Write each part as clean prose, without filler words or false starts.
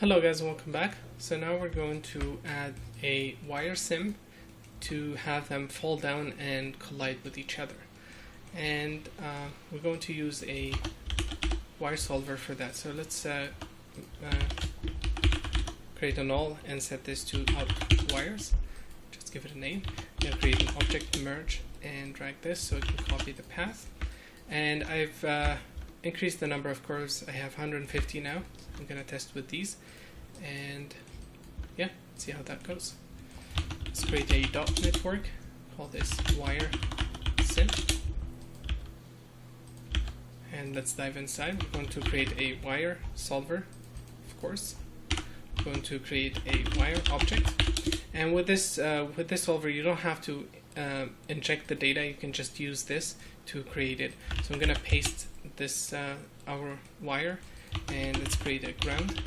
Hello guys, welcome back. So now we're going to add a wire sim to have them fall down and collide with each other. And we're going to use a wire solver for that. So let's create a null and set this to out wires. Just give it a name. I'm going to create an object merge and drag this so it can copy the path. And I've increased the number of curves. I have 150 now. I'm going to test with these and yeah, see how that goes. Let's create a dot network, call this wire sim, and let's dive inside. We're going to create a wire solver, of course. We're going to create a wire object, and with this solver you don't have to inject the data, you can just use this to create it. So I'm going to paste this our wire, and let's create a ground.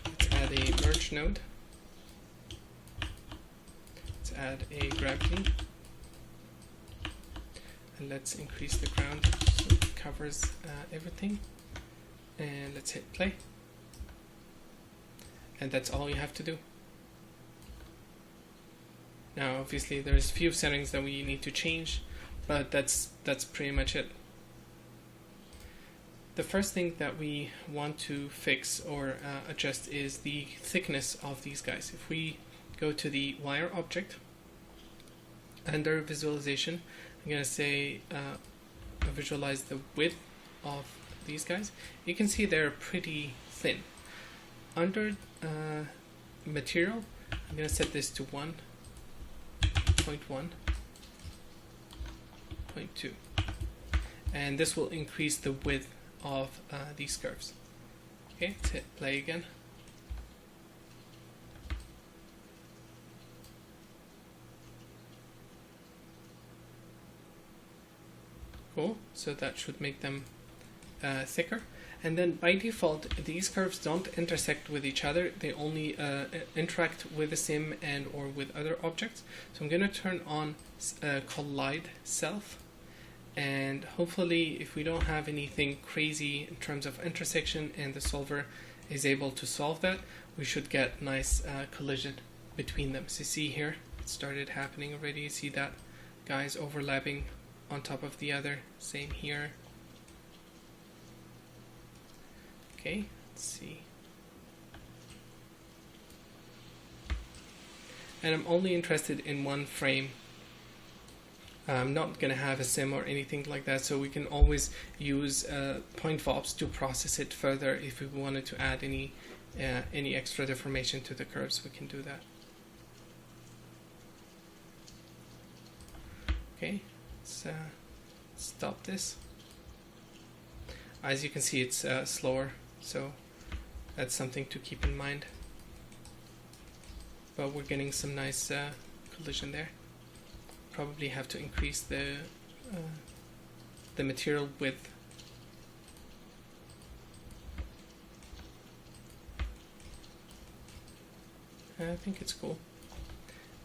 Let's add a merge node. Let's add a gravity, and let's increase the ground so it covers everything. And let's hit play. And that's all you have to do. Now obviously there's a few settings that we need to change, but that's pretty much it. The first thing that we want to fix or adjust is the thickness of these guys. If we go to the wire object, under visualization, I'm going to say visualize the width of these guys. You can see they're pretty thin. Under material, I'm going to set this to 1.1, 0.2, and this will increase the width of these curves. Okay, let's hit play again. Cool, so that should make them thicker. And then by default, these curves don't intersect with each other, they only interact with the sim and or with other objects. So I'm going to turn on collide self, and hopefully if we don't have anything crazy in terms of intersection and the solver is able to solve that, we should get nice collision between them. So see here, it started happening already. You see that guys overlapping on top of the other, same here. Okay, let's see. And I'm only interested in one frame. I'm not going to have a sim or anything like that, so we can always use point VOPs to process it further. If we wanted to add any extra deformation to the curves, we can do that. Okay, let's stop this. As you can see, it's slower, so that's something to keep in mind. But we're getting some nice collision there. Probably have to increase the material width. I think it's cool.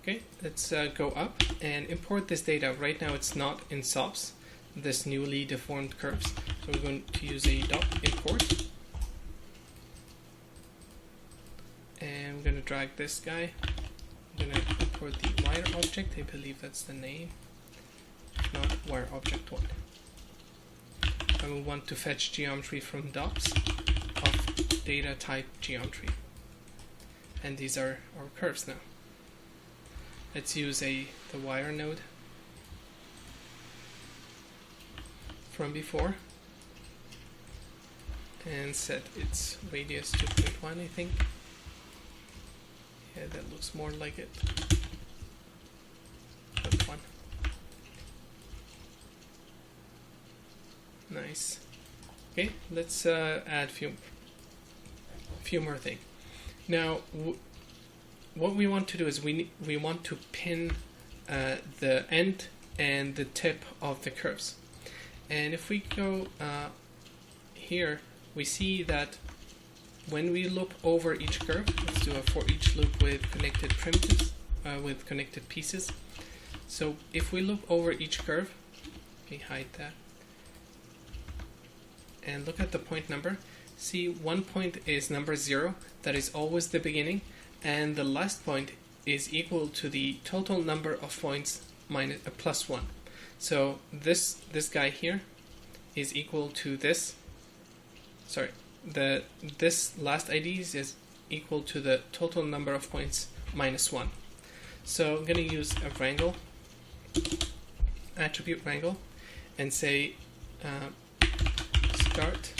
Okay, let's go up and import this data. Right now it's not in SOPs, this newly deformed curves. So we're going to use a dot import. And I'm going to drag this guy. I'm going to import the wire object, I believe that's the name, if not wire object 1. And we want to fetch geometry from docs of data type geometry. And these are our curves now. Let's use the wire node from before and set its radius to 0.1, I think. Yeah, that looks more like it. 0.1. Nice. Okay, let's add few more things. Now, what we want to do is we want to pin the end and the tip of the curves. And if we go here, we see that when we loop over each curve, let's do a for each loop with connected primitives, with connected pieces. So if we loop over each curve, okay, hide that, and look at the point number, see, one point is number 0, that is always the beginning, and the last point is equal to the total number of points minus plus 1. So this guy here is equal to this. Sorry, this last IDs is equal to the total number of points minus 1. So I'm going to use a wrangle, attribute wrangle, and say start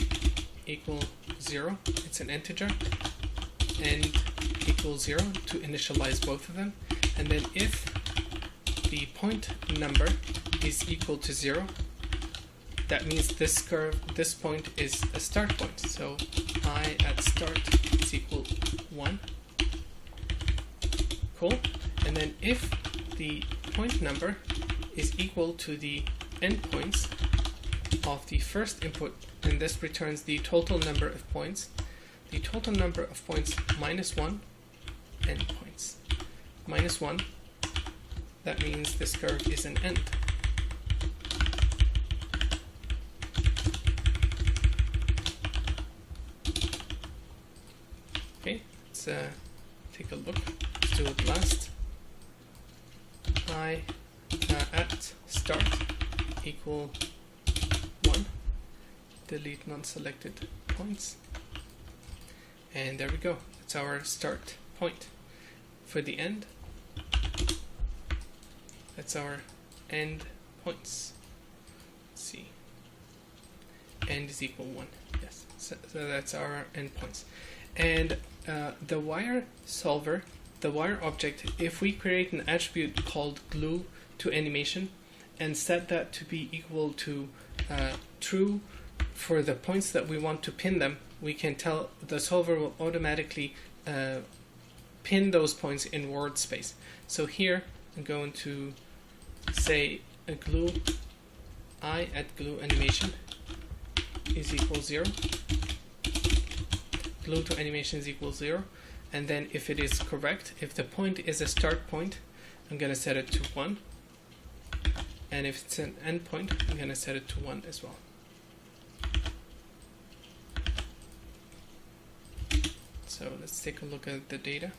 equal 0, it's an integer, end equals 0 to initialize both of them, and then if the point number is equal to 0, that means this curve, this point is a start point, so I at start is equal 1. Cool. And then if the point number is equal to the endpoints of the first input, and this returns the total number of points, the total number of points minus 1, endpoints minus 1, that means this curve is an end. Okay, let's take a look. Let's do it last. I at start equal 1, delete non-selected points, and there we go. That's our start point. For the end, that's our end points. Let's see, end is equal 1. Yes, so that's our end points. And the wire solver, the wire object, if we create an attribute called glue to animation and set that to be equal to true for the points that we want to pin them, we can tell the solver will automatically pin those points in word space. So here I'm going to say a glue I at glue animation is equal 0. Glue to animation is equal 0, and then if it is correct, if the point is a start point, I'm going to set it to 1, and if it's an end point, I'm going to set it to 1 as well. So let's take a look at the data.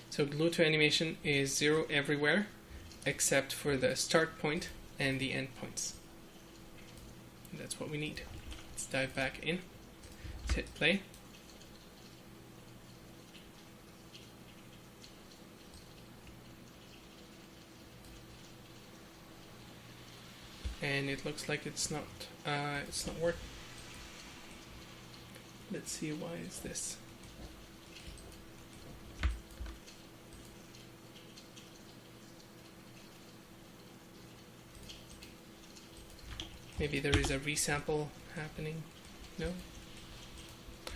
So glue to animation is 0 everywhere except for the start point and the end points. And that's what we need. Let's dive back in. Let's hit play. And it looks like it's not working. Let's see, why is this? Maybe there is a resample happening. No?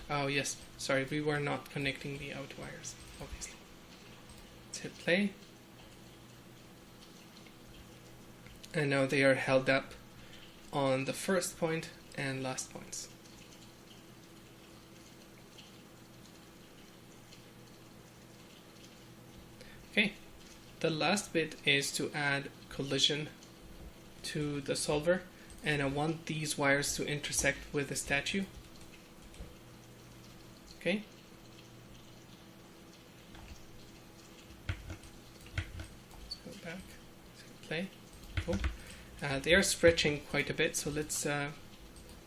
Oh yes, sorry, we were not connecting the out wires, obviously. Let's hit play. And now they are held up on the first point and last points. Okay, the last bit is to add collision to the solver, and I want these wires to intersect with the statue. Okay. Let's go back, let's play. Cool. They are stretching quite a bit, so let's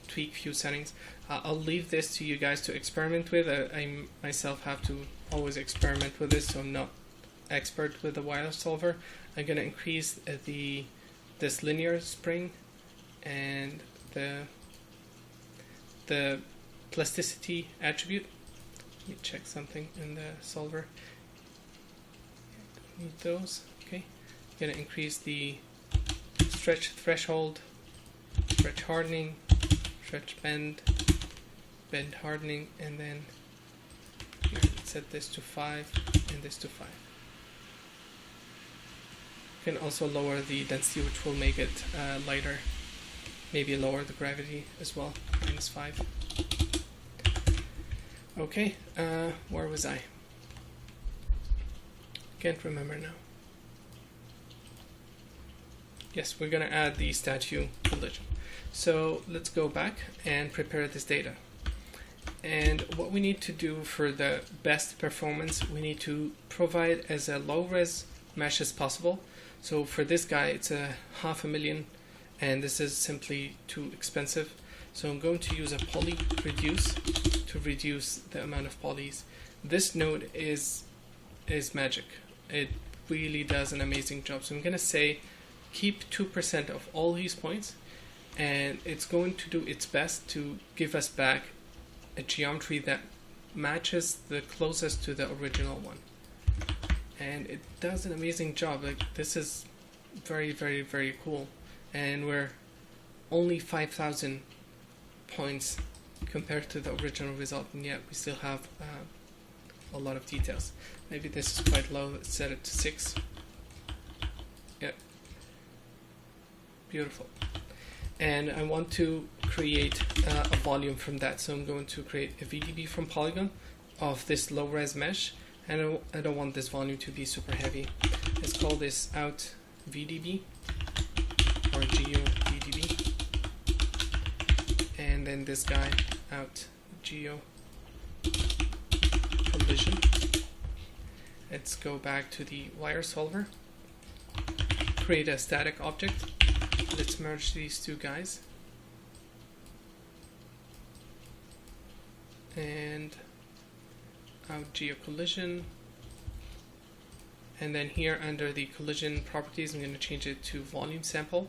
tweak a few settings. I'll leave this to you guys to experiment with. I myself have to always experiment with this, so I'm not expert with the wire solver. I'm going to increase this linear spring and the plasticity attribute. Let me check something in the solver. Need those. Okay. I'm going to increase the stretch threshold, stretch hardening, stretch bend hardening, and then here, set this to 5 and this to 5. You can also lower the density, which will make it lighter. Maybe lower the gravity as well, -5. Okay, where was I? Can't remember now. Yes, we're going to add the statue collision. So let's go back and prepare this data. And what we need to do for the best performance, we need to provide as a low res mesh as possible. So for this guy, it's a 500,000, and this is simply too expensive. So I'm going to use a poly reduce to reduce the amount of polys. This node is magic. It really does an amazing job. So I'm going to say keep 2% of all these points, and it's going to do its best to give us back a geometry that matches the closest to the original one. And it does an amazing job. Like, this is very, very, very cool. And we're only 5,000 points compared to the original result, and yet we still have a lot of details. Maybe this is quite low. Let's set it to 6. Yeah, beautiful. And I want to create a volume from that, so I'm going to create a VDB from Polygon of this low res mesh, and I don't want this volume to be super heavy. Let's call this out VDB or geo VDB, and then this guy out geo collision. Let's go back to the wire solver, create a static object. Let's merge these two guys, and out geo collision, and then here under the collision properties I'm going to change it to volume sample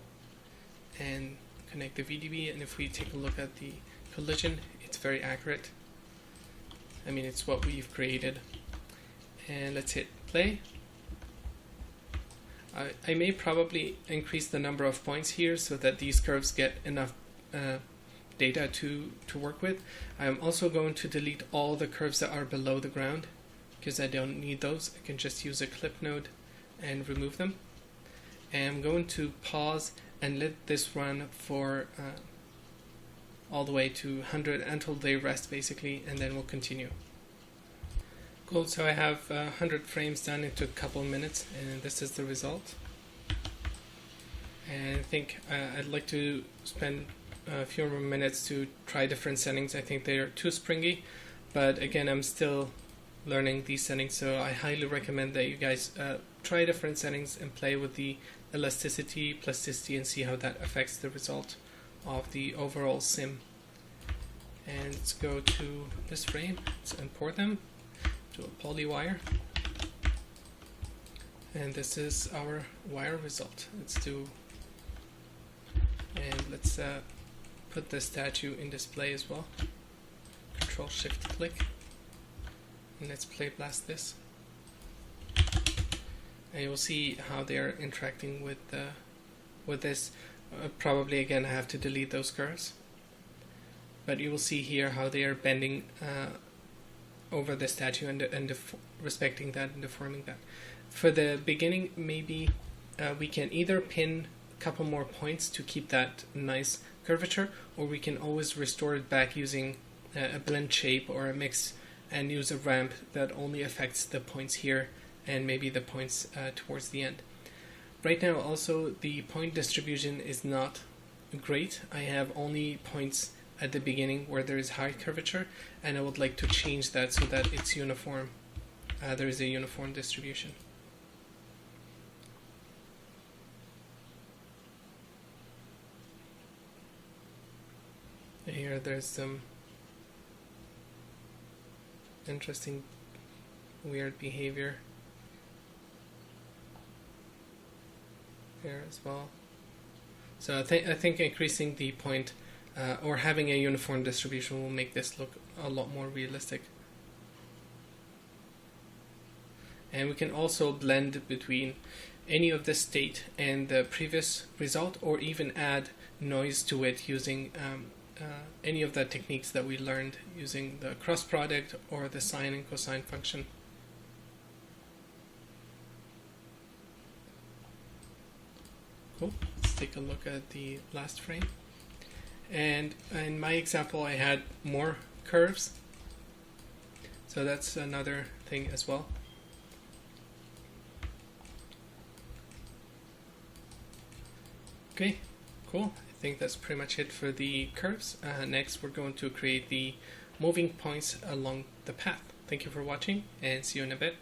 and connect the VDB. And if we take a look at the collision, it's very accurate. I mean, it's what we've created. And let's hit play. I may probably increase the number of points here so that these curves get enough data to work with. I'm also going to delete all the curves that are below the ground because I don't need those. I can just use a clip node and remove them. And I'm going to pause and let this run for all the way to 100 until they rest basically, and then we'll continue. Cool, so I have 100 frames done. It took a couple of minutes, and this is the result. And I think I'd like to spend a few more minutes to try different settings. I think they are too springy, but again, I'm still learning these settings, so I highly recommend that you guys try different settings and play with the elasticity, plasticity, and see how that affects the result of the overall sim. And let's go to this frame, let's import them to a poly wire, and this is our wire result. Let's do, and let's put the statue in display as well. Control Shift click, and let's play blast this, and you'll see how they are interacting with this. Probably again I have to delete those curves, but you will see here how they are bending over the statue and respecting that and deforming that. For the beginning, maybe we can either pin a couple more points to keep that nice curvature, or we can always restore it back using a blend shape or a mix and use a ramp that only affects the points here and maybe the points towards the end. Right now also the point distribution is not great. I have only points at the beginning where there is high curvature, and I would like to change that so that it's uniform. There is a uniform distribution. Here there's some interesting weird behavior here as well. So I think increasing the point or having a uniform distribution will make this look a lot more realistic. And we can also blend between any of the state and the previous result, or even add noise to it using any of the techniques that we learned using the cross product or the sine and cosine function. Cool. Let's take a look at the last frame. And in my example, I had more curves, so that's another thing as well. Okay, cool. I think that's pretty much it for the curves. Next, we're going to create the moving points along the path. Thank you for watching, and see you in a bit.